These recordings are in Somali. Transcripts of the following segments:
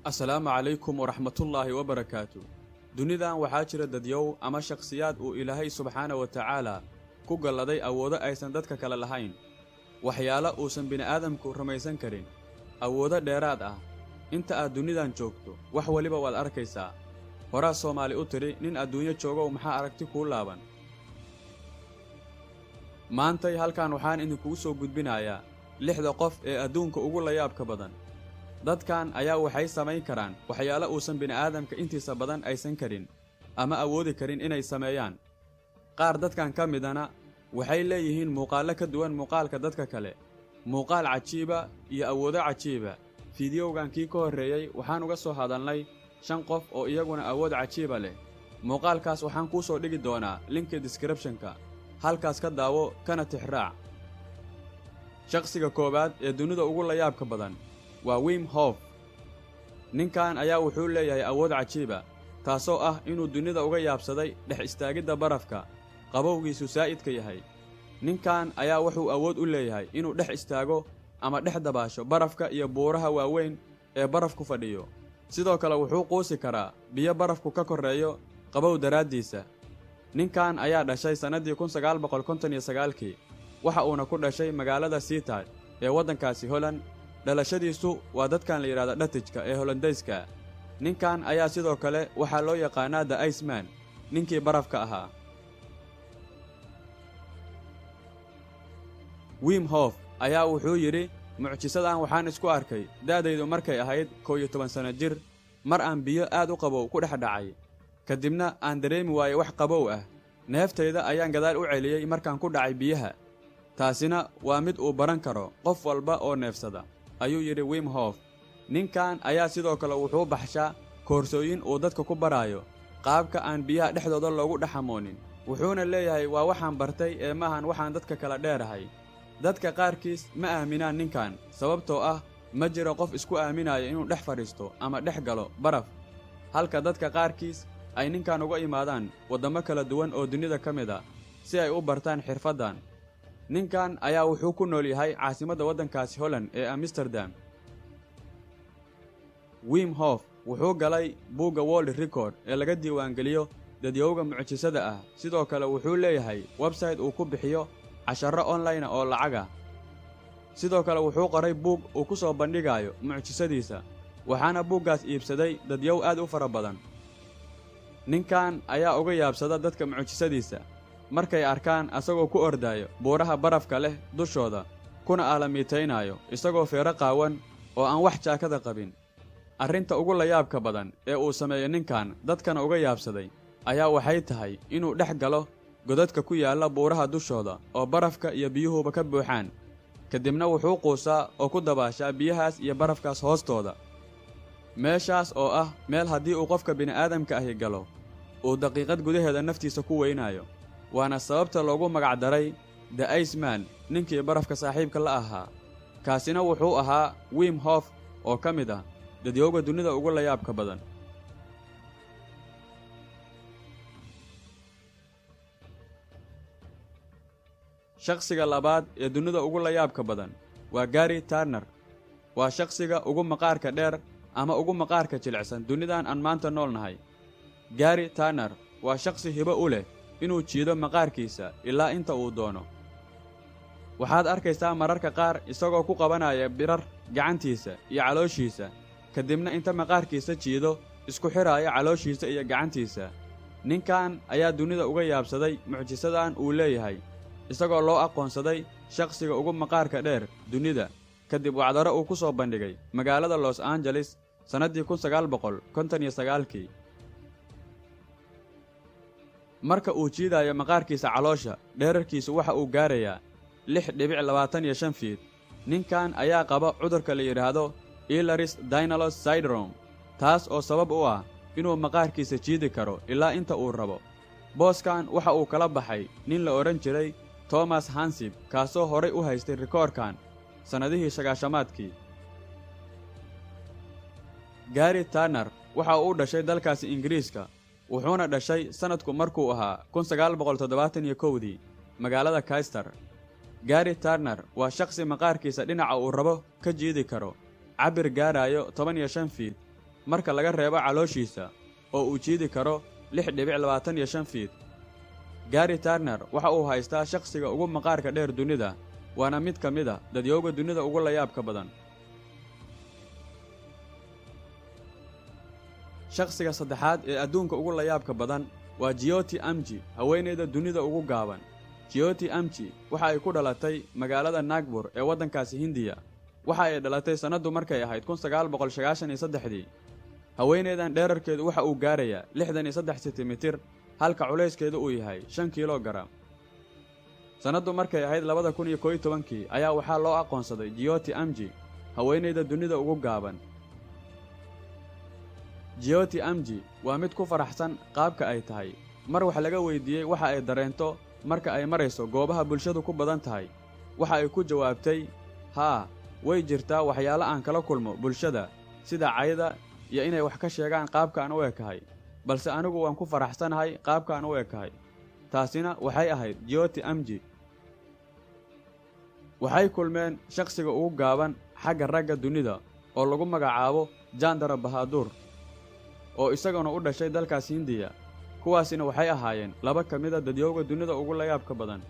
السلام عليكم ورحمة الله وبركاته. دنيدان waxaa jira dadyow ama shakhsiyaad uu Ilaahay subxaanahu wa ta'ala ku galaday awoodo aysan dadka kale lahayn, waxyaalo uusan bini'aadamku rumaysan karin, awoodo dheeraad ah. Inta aad dunidan joogto wax waliba waad arkaysaa. Horaa Soomaali u tiri nin adduunyo joogo maxaa aragti ku laaban. maantay halkaan waxaan idinku soo gudbinayaa 6 qof ee adduunka ugu la yaabka badan. dadkan ayaa waxay samayn karaan waxyaalo uusan bini'aadamka intiisa badan aysan karin ama awoodi karin inay sameeyaan. qaar dadkan ka midana waxay leeyihiin muuqaalo ka duwan muuqaalka dadka kale, muuqaal cajiiba iyo awoodo cajiiba. fiidiyowgan kii ka horeeyay waxaan uga soo hadalnay 5 qof oo iyaguna awood cajiiba leh. muuqaalkaas waxaan ku soo dhigi doonaa linka description-ka, halkaas ka daawo kana tixraac. shakhsiga koobaad ee dunida ugu la yaabka badan waa Wim Hof. ninkan ayaa wuxuu leeyahay awood cajiiba, taasoo ah inuu dunida uga yaabsaday dhex istaagidda barafka qabowgiisu saa'idka yahay. ninkan ayaa wuxuu awood u leeyahay inuu dhex istaago ama dhex dabaasho barafka iyo buuraha waaweyn ee barafku fadhiyo. sidoo kale wuxuu quusi karaa biyo barafku ka koreeyo qabow daraaddiisa. ninkan ayaa dhashay sanadii 1959kii, waxa uuna ku dhashay magaalada Sittard ee waddankaasi Holland. dhalashadiisu waa dadkan la yiraahdo Dutchka ee Hollandayska. ninkan ayaa sidoo kale waxaa loo yaqaanaa The Iceman, ninkii barafka ahaa. Wim Hof ayaa wuxuu yidhi, mucjisadan waxaan isku arkay daadaydu markay ahayd 11 sano jir, mar aan biyo aad u qabow ku dhex dhacay. kadibna aan dareemi waayay wax qabow ah. neeftayda ayaan gadaal u celiyey markaan ku dhacay biyaha. taasina waa mid uu baran karo qof walba oo neefsada, ayuu yidhi Wim Hof. ninkan ayaa sidoo kale wuxuu baxshaa koorsooyin uu dadka ku baraayo qaabka aan biyaha dhexdooda loogu dhaxamoonin. wuxuuna leeyahay waa waxaan bartay ee maahan waxaan dadka kala dheerahay. dadka qaarkiis ma aaminaan ninkan sababtoo ah ma jiro qof isku aaminaya inuu dhex fadhiisto ama dhex galo baraf, halka dadka qaarkiis ay ninkan uga imaadaan waddamo kala duwan oo dunida ka mid ah si ay u bartaan xirfaddan. ninkan ayaa wuxuu ku nool yahay caasimadda waddankaasi Holland ee Amsterdam. Wim Hof wuxuu galay buugga World Record ee laga diiwaangeliyo dadyowga mucjisada ah. sidoo kale wuxuu leeyahay website uu ku bixiyo casharro online oo lacag ah. sidoo kale wuxuu qoray buug uu ku soo bandhigayo mucjisadiisa, waxaana buuggaas iibsaday dadyow aad u fara badan. ninkan ayaa uga yaabsada dadka mucjisadiisa markay arkaan asagoo ku ordaayo buuraha barafka leh dushooda, kuna aalamiitaynayo isagoo feero qaawan oo aan wax jaakada qabin. arrinta ugu la yaabka badan ee uu sameeyo ninkan dadkana uga yaabsaday ayaa waxay tahay inuu dhex galo godadka ku yaalla buuraha dushooda oo barafka iyo biyuhuba ka buuxaan. kadibna wuxuu quusaa oo ku dabaashaa biyahaas iyo barafkaas hoostooda. meeshaas oo ah meel haddii uu qofka bini'aadamka ahi galo uu daqiiqad gudaheeda naftiisa ku weynayo. waana sababta loogu magac daray The Iceman, ninkii barafka saaxiibka la ahaa. kaasina wuxuu ahaa Wim Hof oo ka mid ah dadyowga dunida ugu la yaabka badan. shakhsiga labaad ee dunida ugu la yaabka badan waa Gary Turner. waa shakhsiga ugu maqaarka dheer ama ugu maqaarka jilicsan dunidan aan maanta noolnahay. Gary Turner waa shakhsi hibo u leh inuu jiido maqaarkiisa ilaa inta uu doono. waxaad arkaysaa mararka qaar isagoo ku qabanaya birar gacantiisa iyo calooshiisa, kadibna inta maqaarkiisa jiido isku xiraaya calooshiisa iyo gacantiisa. ninkan ayaa dunida uga yaabsaday mucjisadan uu leeyahay, isagoo loo aqoonsaday shakhsiga ugu maqaarka dheer dunida kadib wacdaro uu ku soo bandhigay magaalada Los Angeles sanadii 1959kii. marka uu jiidayo maqaarkiisa caloosha, dhererkiisu waxa uu gaarayaa 6.25 feet. ninkan ayaa qaba cudurka la yidhaahdo Ehlers-Danlos syndrome, taas oo sabab u ah inuu maqaarkiisa jiidi karo ilaa inta uu rabo. booskan waxa uu kala baxay nin la odhan jiray Thomas Hansip, kaasoo horay u haystay rikoorkan sannadihii 90-maadkii. Gary Turner waxa uu dhashay dalkaasi Ingiriiska, wuxuuna dhashay sanadku markuu ahaa 1971dii magaalada Kaister. Gary Turner waa shakhsi maqaarkiisa dhinaca uu rabo ka jiidi karo, cabir gaarayo 15 feet, marka laga reebo calooshiisa oo uu jiidi karo 6.25 fiit. Gary Turner waxa uu haystaa shakhsiga ugu maqaarka dheer dunida, waana mid ka mid ah dadyowga dunida ugu la yaabka badan. shakhsiga saddexaad ee adduunka ugu la yaabka badan waa Jyoti Amji, haweeneyda dunida ugu gaaban. Jyoti Amji waxa ay ku dhalatay magaalada Nagpur ee waddankaasi Hindiya. waxa ay dhalatay sanadu markay ahayd 1993. haweeneydan dhererkeedu waxa uu gaarayaa 63 sentimitir, halka culeyskeedu uu yahay 5 kilogram. sanadu markay ahayd 2011 ayaa waxaa loo aqoonsaday Jyoti Amji haweeneyda dunida ugu gaaban. Jyoti Amji waa mid ku faraxsan qaabka ay tahay. mar wax laga weydiiyey waxa ay dareento marka ay marayso goobaha bulshadu ku badan tahay, waxa ay ku jawaabtay, haa, way jirtaa waxyaalo aan kala kulmo bulshada sida cayda iyo inay wax ka sheegaan qaabka aan u ekahay, balse anigu waan ku faraxsanahay qaabka aan u ekahay. taasina waxay ahayd Jyoti Amji. waxay kulmeen shakhsiga ugu gaaban xagga ragga dunida oo lagu magacaabo Chandra Bahadur, oo isaguna u dhashay dalkaas Hindiya. kuwaasina waxay ahaayeen laba ka mid ah dadyowga dunida ugu la yaabka badan.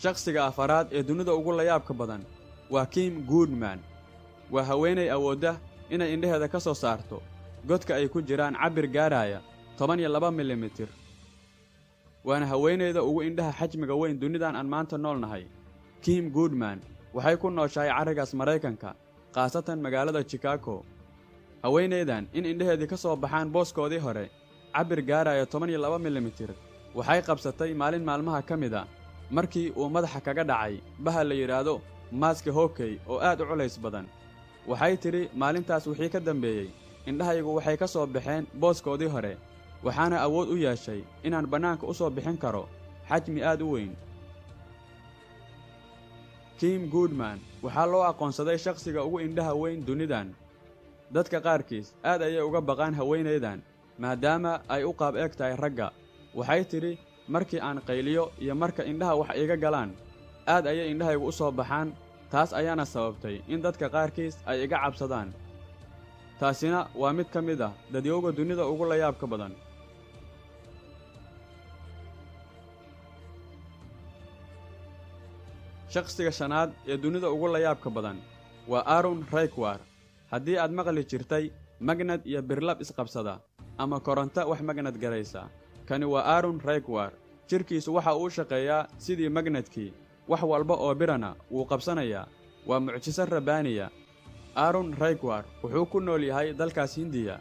shakhsiga afaraad ee dunida ugu la yaabka badan waa Kim Goodman. waa haweeney awoodda inay indhaheeda ka soo saarto godka ay ku jiraan cabir gaaraya 12 milimitir. waana haweeneyda ugu indhaha xajmiga weyn dunidan aan maanta noolnahay. Kim Goodman waxay ku nooshahay carrigaas Maraykanka, khaasatan magaalada Chicago. haweeneydan in indhaheedii ka soo baxaan booskoodii hore cabir gaaraya 12 milimitir waxay qabsatay maalin maalmaha ka mid ah markii uu madaxa kaga dhacay bahal la yidhaahdo maaska hockey oo aad u culays badan. waxay tidhi maalintaas wixii ka dambeeyey indhahaygu waxay ka soo baxeen booskoodii hore, waxaana awood u yeeshay inaan bannaanka u soo bixin karo xajmi aad u weyn. Kim Goodman waxaa loo aqoonsaday shakhsiga ugu indhaha weyn dunidan. dadka qaarkiis aad ayay uga baqaan haweeneydan maadaama ay u qaab eeg tahay ragga. waxay tidhi markii aan qayliyo iyo marka indhaha wax iga galaan aad ayay indhahaygu u soo baxaan, taas ayaana sababtay in dadka qaarkiis ay iga cabsadaan. taasina waa mid ka mid ah dadyowga dunida ugu la yaabka badan. shakhsiga shanaad ee dunida ugu la yaabka badan waa Arun Reikwar. haddii aad maqli jirtay magnad iyo birlab isqabsada ama koronto wax magnad garaysa, kani waa Arun Reikwar. jirkiisu waxa uu shaqeeyaa sidii magnadkii, wax walba oo birana wuu qabsanayaa. waa mucjiso rabbaaniya. Arun Reikwar wuxuu ku nool yahay dalkaas Hindiya.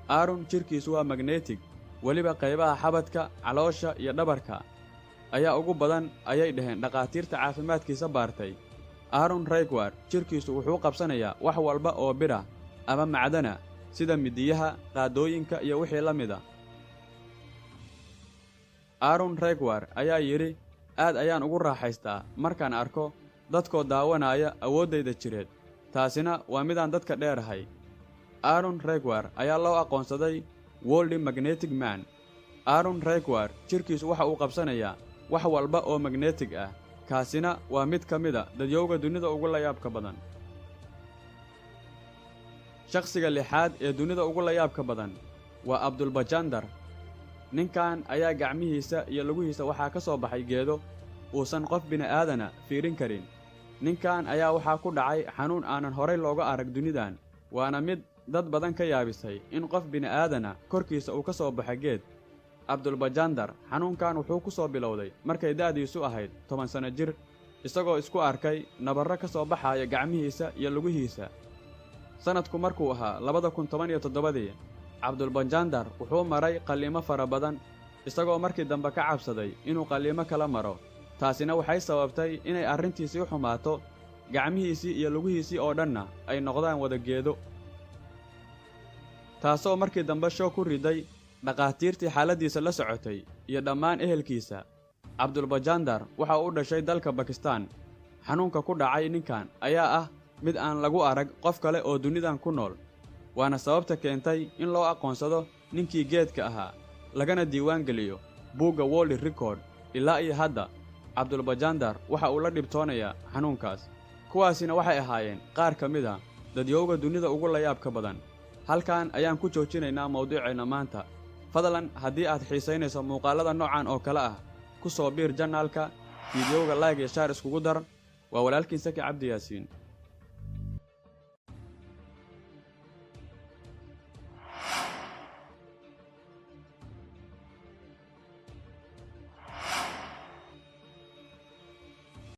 Arun jirkiisu waa magnetic, weliba qaybaha xabadka, caloosha iyo dhabarka ayaa ugu badan ayay dhaheen dhaqaatiirta caafimaadkiisa baartay. Arun Reikwar jirkiisu wuxuu qabsanayaa wax walba oo bira ama macdana sida midiyaha, qaadooyinka iyo wixii la mid ah. Arun Reikwar ayaa yidhi, aad ayaan ugu raaxaystaa markaan arko dadkoo daawanaya awooddayda jireed. taasina waa midaan dadka dheerahay. Arun Reikwar ayaa loo aqoonsaday World Magnetic Man. Arun Reikwar jirkiisu waxa uu qabsanayaa wax walba oo magnetic ah. kaasina waa mid ka mid ah dadyowga dunida ugu la yaabka badan. shakhsiga lixaad ee dunida ugu la yaabka badan waa Abdul Bajandar. ninkan ayaa gacmihiisa iyo lugihiisa waxaa ka soo baxay geedo uusan qof bini'aadana fiirin karin. ninkan ayaa waxaa ku dhacay xanuun aanan horay looga arag dunidan, waana mid dad badan ka yaabisay in qof bini'aadana korkiisa uu ka soo baxa geed. Abdul Bajandar xanuunkan wuxuu ku soo bilowday markay da'diisu ahayd 10 sano jir, isagoo isku arkay nabarro ka soo baxaya gacmihiisa iyo lugihiisa. sanadku markuu ahaa 2017, Abdul Bajandar wuxuu maray qalliimo fara badan, isagoo markii dambe ka cabsaday inuu qalliimo kala maro. taasina waxay sababtay inay arrintiisii xumaato, gacmihiisii iyo lugihiisii oo dhanna ay noqdaan wada geedo, taasoo markii dambe shoog ku riday dhaqaatiirtii xaaladiisa la socotay iyo dhammaan ehelkiisa. Abdul Bajandar waxa uu dhashay dalka Pakistan. xanuunka ku dhacay ninkan ayaa ah mid aan lagu arag qof kale oo dunidan ku nool, waana sababta keentay in loo aqoonsado ninkii geedka ahaa, lagana diiwaan geliyo buugga World Record. ilaa iyo hadda Abdul Bajandar waxa uu la dhibtoonayaa xanuunkaas. kuwaasina waxay ahaayeen qaar ka mid ah dadyowga dunida ugu layaabka badan. halkan ayaan ku joojinaynaa mawduuceena maanta. fadlan haddii aad xiisaynayso muuqaalada noocan oo kale ah ku soo biir janaalka, fiidiyowga like iyo share iskugu dar. waa walaalkiin Saki Cabdi Yaasiin.